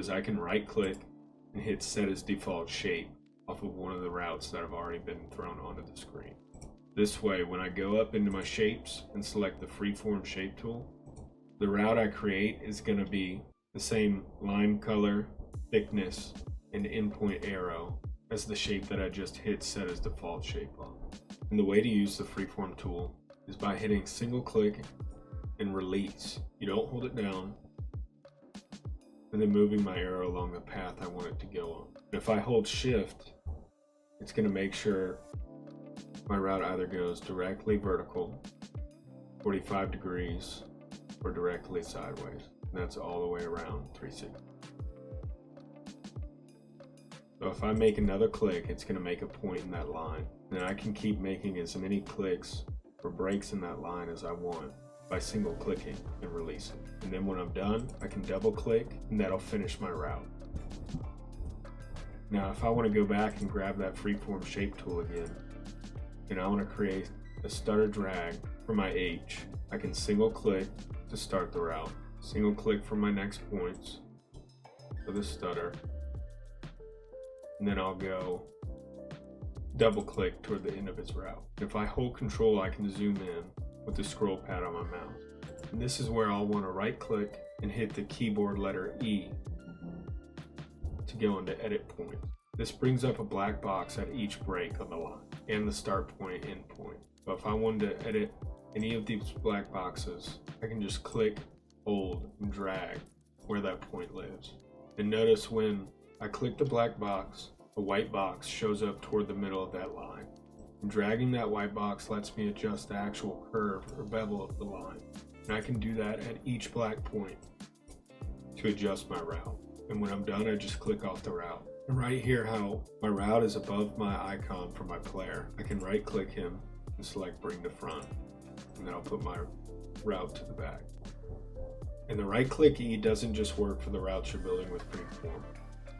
is I can right click and hit set as default shape off of one of the routes that have already been thrown onto the screen. This way, when I go up into my shapes and select the Freeform shape tool, the route I create is going to be the same line color, thickness, and endpoint arrow as the shape that I just hit set as default shape on. And the way to use the Freeform tool is by hitting single click and release. You don't hold it down, and then moving my arrow along the path I want it to go on. If I hold shift, it's going to make sure my route either goes directly vertical, 45 degrees, or directly sideways. And that's all the way around 360. So if I make another click, it's going to make a point in that line. And I can keep making as many clicks or breaks in that line as I want by single clicking and releasing. And then when I'm done, I can double click and that'll finish my route. Now if I want to go back and grab that Freeform shape tool again, and I want to create a stutter drag for my H, I can single click to start the route. Single click for my next points for the stutter, and then I'll go double click toward the end of its route. If I hold control, I can zoom in with the scroll pad on my mouse. And this is where I'll want to right click and hit the keyboard letter E to go into edit point. This brings up a black box at each break on the line and the start point and end point. But if I wanted to edit any of these black boxes, I can just click, hold, and drag where that point lives. And notice when I click the black box, a white box shows up toward the middle of that line. And dragging that white box lets me adjust the actual curve or bevel of the line. And I can do that at each black point to adjust my route. And when I'm done, I just click off the route. And right here, how my route is above my icon for my player, I can right click him and select bring to front. And then I'll put my route to the back. And the right click E doesn't just work for the routes you're building with Freeform.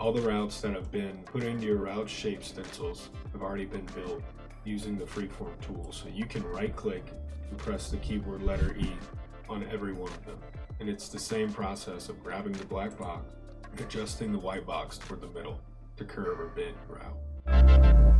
All the routes that have been put into your route shape stencils have already been built using the Freeform tool. So you can right click and press the keyboard letter E on every one of them. And it's the same process of grabbing the black box and adjusting the white box toward the middle to curve or bend your route.